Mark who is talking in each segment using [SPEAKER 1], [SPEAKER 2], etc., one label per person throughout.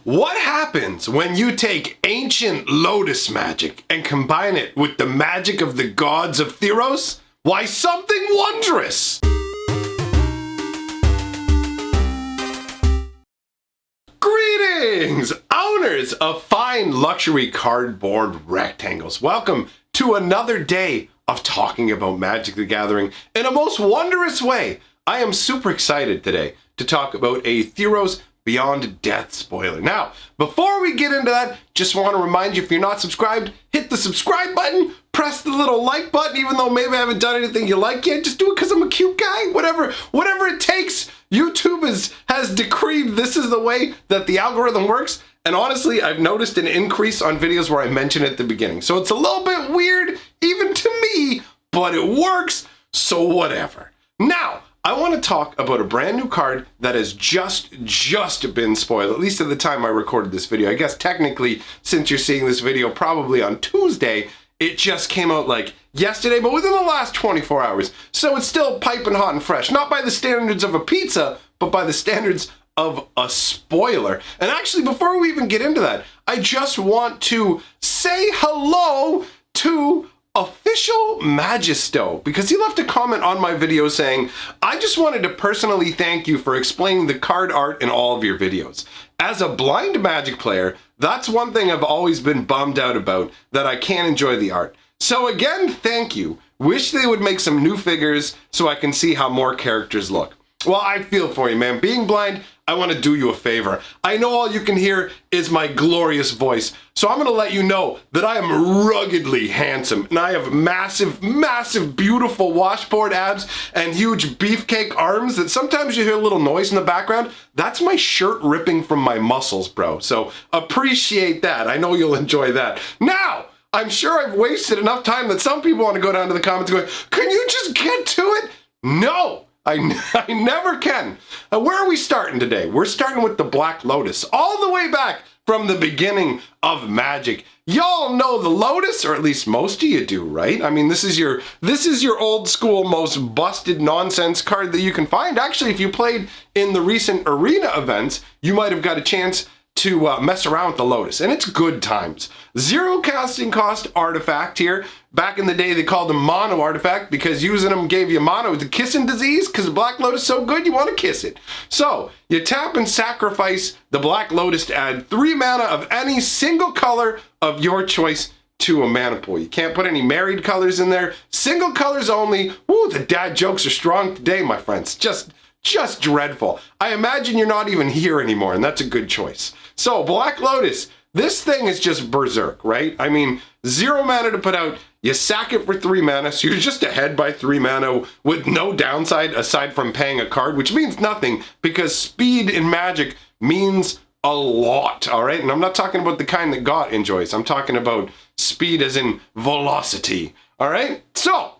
[SPEAKER 1] What happens when you take ancient Lotus magic and combine it with the magic of the gods of Theros? Why, something wondrous! Greetings, owners of fine luxury cardboard rectangles. Welcome to another day of talking about Magic the Gathering in a most wondrous way. I am super excited today to talk about a Theros Beyond Death spoiler. Now, before we get into that, just want to remind you, if you're not subscribed, hit the subscribe button, press the little like button, even though maybe I haven't done anything you like yet. Just do it because I'm a cute guy. Whatever it takes. YouTube has decreed this is the way that the algorithm works. And honestly, I've noticed an increase on videos where I mention it at the beginning. So it's a little bit weird, even to me, but it works, so whatever. Now, I want to talk about a brand new card that has just been spoiled, at least at the time I recorded this video. I guess technically, since you're seeing this video probably on Tuesday, it just came out like yesterday, but within the last 24 hours. So it's still piping hot and fresh. Not by the standards of a pizza, but by the standards of a spoiler. And actually, before we even get into that, I just want to say hello to official Magisto, because he left a comment on my video saying, I just wanted to personally thank you for explaining the card art in all of your videos. As a blind Magic player, that's one thing I've always been bummed out about, that I can't enjoy the art. So again, thank you. Wish they would make some new figures so I can see how more characters look. Well, I feel for you, man. Being blind, I want to do you a favor. I know all you can hear is my glorious voice, so I'm going to let you know that I am ruggedly handsome, and I have massive, beautiful washboard abs and huge beefcake arms that sometimes you hear a little noise in the background. That's my shirt ripping from my muscles, bro. So appreciate that. I know you'll enjoy that. Now, I'm sure I've wasted enough time that some people want to go down to the comments going, can you just get to it? No. I never can. Where are we starting today? We're starting with the Black Lotus, all the way back from the beginning of Magic. Y'all know the Lotus, or at least most of you do, right? I mean, this is your old school, most busted nonsense card that you can find. Actually, if you played in the recent arena events, you might have got a chance to mess around with the Lotus, and it's good times. 0 casting cost artifact here. Back in the day, they called them mono artifact because using them gave you mono with the kissing disease, because the Black Lotus is so good, you want to kiss it. So, you tap and sacrifice the Black Lotus to add 3 mana of any single color of your choice to a mana pool. You can't put any married colors in there. Single colors only. Woo, the dad jokes are strong today, my friends. Just dreadful. I imagine you're not even here anymore, and that's a good choice. So, Black Lotus, this thing is just berserk, right? I mean, 0 mana to put out, you sack it for 3 mana, so you're just ahead by 3 mana with no downside aside from paying a card, which means nothing, because speed in Magic means a lot, all right? And I'm not talking about the kind that God enjoys. I'm talking about speed as in velocity, all right? So,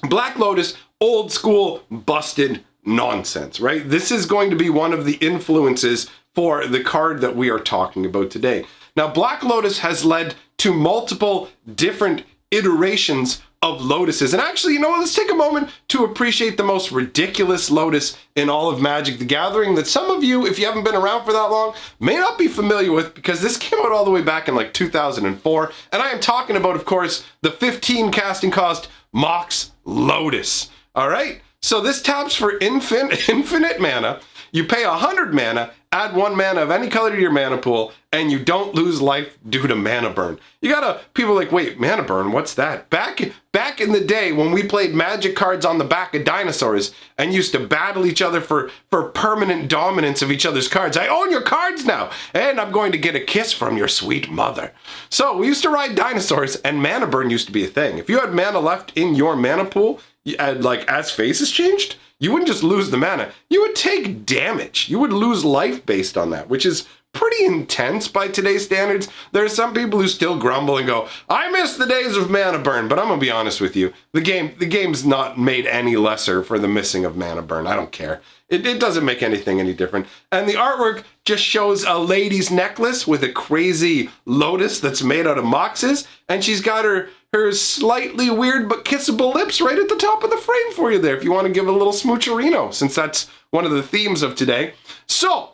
[SPEAKER 1] Black Lotus, old school, busted nonsense, right? This is going to be one of the influences for the card that we are talking about today. Now, Black Lotus has led to multiple different iterations of Lotuses. And actually, you know what? Let's take a moment to appreciate the most ridiculous Lotus in all of Magic the Gathering that some of you, if you haven't been around for that long, may not be familiar with, because this came out all the way back in like 2004. And I am talking about, of course, the 15 casting cost Mox Lotus. All right? So this taps for infinite mana. You pay 100 mana, add 1 mana of any color to your mana pool, and you don't lose life due to mana burn. You gotta, people are like, wait, mana burn, what's that? Back in the day when we played Magic cards on the back of dinosaurs and used to battle each other for permanent dominance of each other's cards. I own your cards now, and I'm going to get a kiss from your sweet mother. So we used to ride dinosaurs, and mana burn used to be a thing. If you had mana left in your mana pool, like as phases changed, you wouldn't just lose the mana, you would take damage. You would lose life based on that, which is pretty intense by today's standards. There are some people who still grumble and go, I miss the days of mana burn, but I'm gonna be honest with you. The game's not made any lesser for the missing of mana burn. I don't care. It doesn't make anything any different. And the artwork just shows a lady's necklace with a crazy lotus that's made out of moxes, and she's got her slightly weird but kissable lips right at the top of the frame for you there if you want to give a little smoocherino, since that's one of the themes of today. So,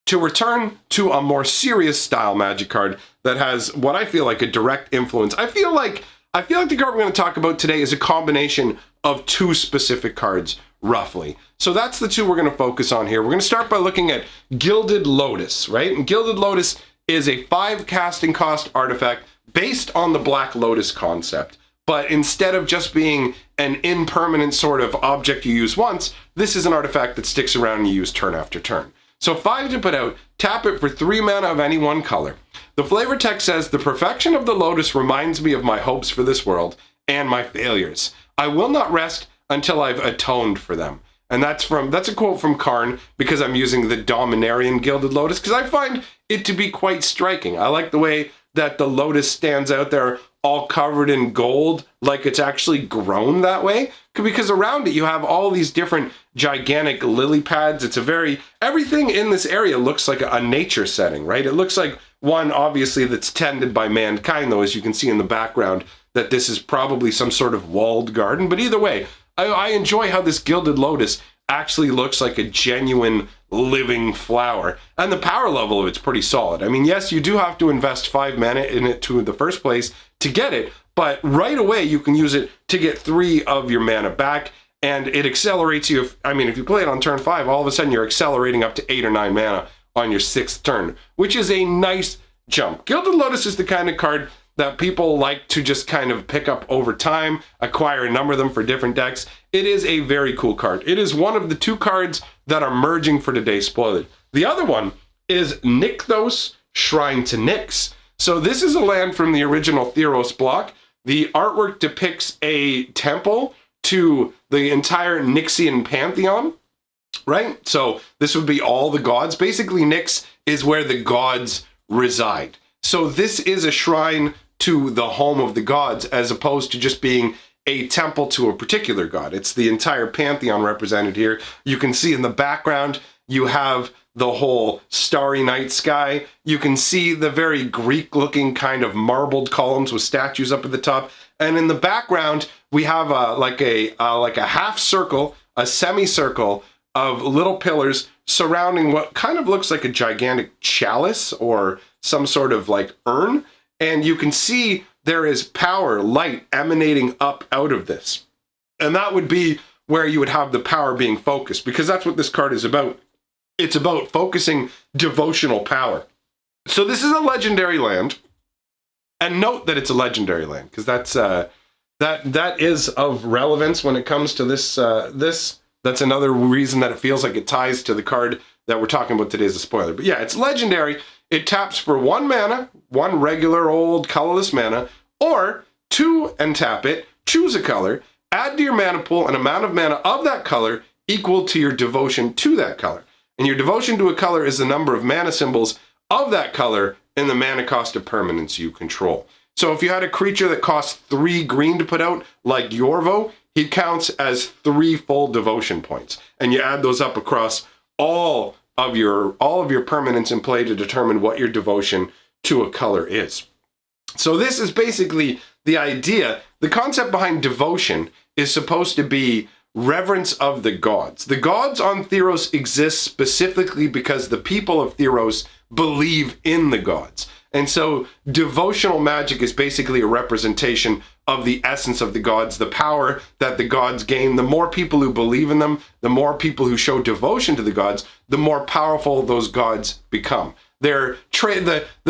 [SPEAKER 1] to return to a more serious style Magic card that has what I feel like a direct influence. I feel like the card we're going to talk about today is a combination of two specific cards, roughly. So that's the two we're going to focus on here. We're going to start by looking at Gilded Lotus, right? And Gilded Lotus is a 5 casting cost artifact based on the Black Lotus concept. But instead of just being an impermanent sort of object you use once, this is an artifact that sticks around and you use turn after turn. So 5 to put out, tap it for 3 mana of any one color. The flavor text says, the perfection of the lotus reminds me of my hopes for this world and my failures. I will not rest until I've atoned for them. And that's a quote from Karn, because I'm using the Dominarian Gilded Lotus, because I find it to be quite striking. I like the way that the lotus stands out there all covered in gold, like it's actually grown that way, because around it you have all these different gigantic lily pads. Everything in this area looks like a nature setting, right? It looks like one, obviously, that's tended by mankind, though, as you can see in the background, that this is probably some sort of walled garden. But either way, I enjoy how this Gilded Lotus actually looks like a genuine living flower. And the power level of it's pretty solid. I mean, yes, you do have to invest 5 mana in it to the first place to get it, but right away you can use it to get 3 of your mana back, and it accelerates you. If you play it on turn 5, all of a sudden you're accelerating up to 8 or 9 mana on your 6th turn, which is a nice jump. Gilded Lotus is the kind of card that people like to just kind of pick up over time, acquire a number of them for different decks. It is a very cool card. It is one of the 2 cards that are merging for today's spoiler. The other one is Nixels Shrine to Nyx. So this is a land from the original Theros block. The artwork depicts a temple to the entire Nyxian pantheon, right? So this would be all the gods. Basically, Nyx is where the gods reside. So this is a shrine to the home of the gods, as opposed to just being a temple to a particular god. It's the entire pantheon represented here. You can see in the background, you have the whole starry night sky. You can see the very Greek-looking kind of marbled columns with statues up at the top. And in the background, we have like a half circle, a semicircle of little pillars surrounding what kind of looks like a gigantic chalice or some sort of like urn. And you can see there is power, light emanating up out of this. And that would be where you would have the power being focused, because that's what this card is about. It's about focusing devotional power. So this is a legendary land. And note that it's a legendary land, because that is of relevance when it comes to this. That's another reason that it feels like it ties to the card that we're talking about today as a spoiler. But yeah, it's legendary. It taps for 1 mana, 1 regular old colorless mana, or 2 and tap it, choose a color, add to your mana pool an amount of mana of that color equal to your devotion to that color. And your devotion to a color is the number of mana symbols of that color in the mana cost of permanence you control. So if you had a creature that costs 3 green to put out, like Yorvo, he counts as 3 full devotion points. And you add those up across all of your permanents in play to determine what your devotion to a color is. So this is basically the idea. The concept behind devotion is supposed to be reverence of the gods. The gods on Theros exist specifically because the people of Theros believe in the gods. And so devotional magic is basically a representation of the essence of the gods, the power that the gods gain. The more people who believe in them, the more people who show devotion to the gods, the more powerful those gods become. The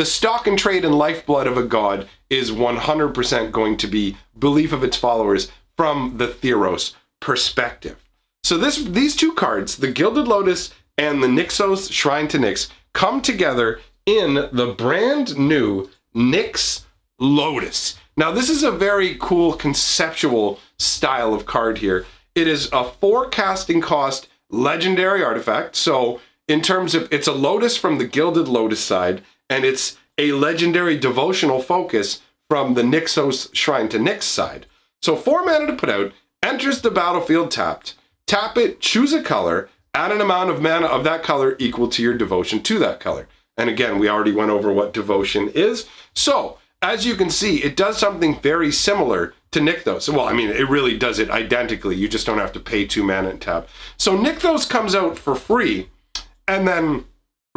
[SPEAKER 1] stock and trade and lifeblood of a god is 100% going to be belief of its followers from the Theros perspective. So these 2 cards, the Gilded Lotus and the Nixels Shrine to Nyx, come together in the brand new Nyx Lotus. Now, this is a very cool conceptual style of card here. It is a 4 casting cost legendary artifact. So in terms of, it's a Lotus from the Gilded Lotus side, and it's a legendary devotional focus from the Nixels Shrine to Nyx side. So 4 mana to put out, enters the battlefield tapped. Tap it, choose a color, add an amount of mana of that color equal to your devotion to that color. And again, we already went over what devotion is. So, as you can see, it does something very similar to Nixos. Well, I mean, it really does it identically. You just don't have to pay 2 mana and tap. So Nixos comes out for free, and then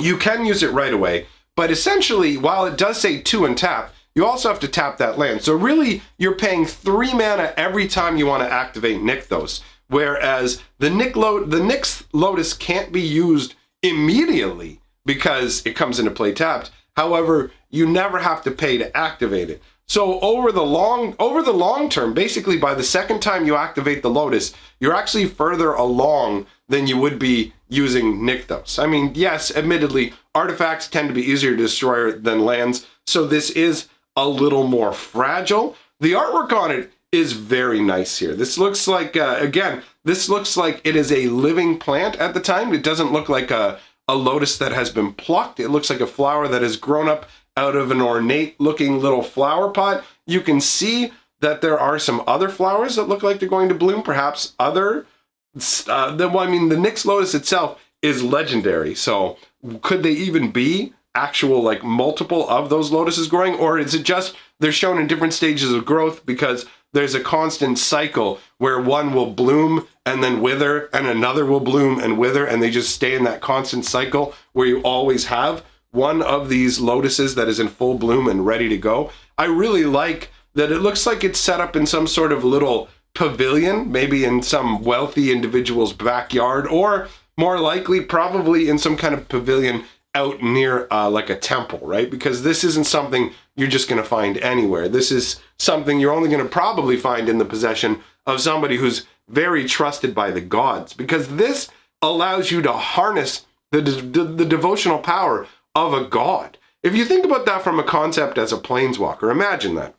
[SPEAKER 1] you can use it right away. But essentially, while it does say 2 and tap, you also have to tap that land. So really, you're paying 3 mana every time you want to activate Nykthos. Whereas the Nyx Lotus can't be used immediately because it comes into play tapped. However, you never have to pay to activate it. So over the long term, basically by the second time you activate the Lotus, you're actually further along than you would be using Nykthos. I mean, yes, admittedly, artifacts tend to be easier to destroy than lands, so this is a little more fragile. The artwork on it is very nice here. This looks like, again, this looks like it is a living plant at the time. It doesn't look like a lotus that has been plucked. It looks like a flower that has grown up out of an ornate looking little flower pot. You can see that there are some other flowers that look like they're going to bloom, perhaps other, the Nyx Lotus itself is legendary. So could they even be actual like multiple of those lotuses growing, or is it just they're shown in different stages of growth because there's a constant cycle where one will bloom and then wither and another will bloom and wither, and they just stay in that constant cycle where you always have one of these lotuses that is in full bloom and ready to go. I really like that it looks like it's set up in some sort of little pavilion, maybe in some wealthy individual's backyard, or more likely probably in some kind of pavilion out near like a temple, right? Because this isn't something you're just going to find anywhere. This is something you're only going to probably find in the possession of somebody who's very trusted by the gods, because this allows you to harness the devotional power of a god. If you think about that from a concept as a planeswalker, imagine that.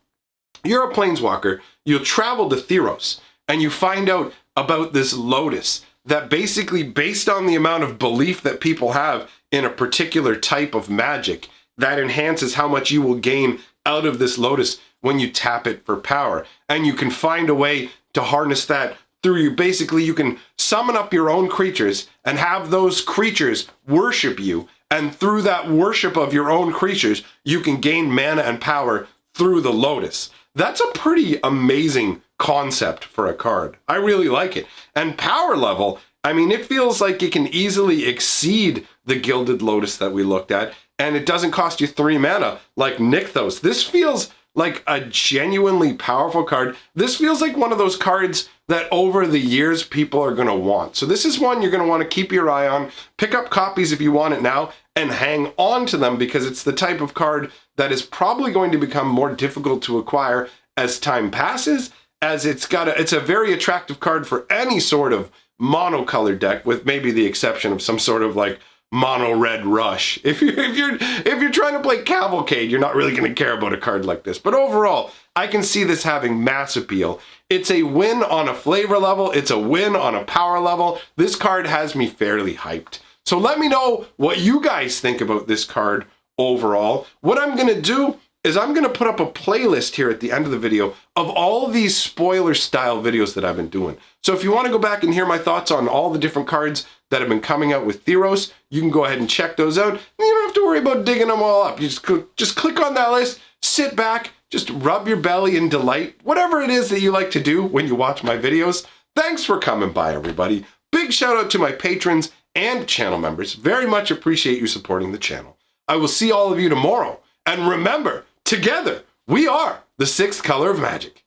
[SPEAKER 1] You're a planeswalker, you'll travel to Theros, and you find out about this lotus that basically, based on the amount of belief that people have in a particular type of magic, that enhances how much you will gain out of this lotus when you tap it for power. And you can find a way to harness that through you can summon up your own creatures and have those creatures worship you. And through that worship of your own creatures, you can gain mana and power through the lotus. That's a pretty amazing concept for a card. I really like it. And power level, I mean, it feels like it can easily exceed the Gilded Lotus that we looked at, and it doesn't cost you 3 mana like Nykthos. This feels like a genuinely powerful card. This feels like one of those cards that over the years people are going to want. So this is one you're going to want to keep your eye on. Pick up copies if you want it now and hang on to them, because it's the type of card that is probably going to become more difficult to acquire as time passes, as it's a very attractive card for any sort of monocolor deck, with maybe the exception of some sort of like mono red rush. If you're trying to play Cavalcade, you're not really going to care about a card like this. But overall, I can see this having mass appeal. It's a win on a flavor level. It's a win on a power level. This card has me fairly hyped. So let me know what you guys think about this card overall. What I'm going to do is I'm going to put up a playlist here at the end of the video of all these spoiler style videos that I've been doing. So if you want to go back and hear my thoughts on all the different cards that have been coming out with Theros, you can go ahead and check those out. And you don't have to worry about digging them all up. You just click on that list, sit back, just rub your belly in delight, whatever it is that you like to do when you watch my videos. Thanks for coming by, everybody. Big shout out to my patrons and channel members. Very much appreciate you supporting the channel. I will see all of you tomorrow. And remember, together, we are the 6th color of magic.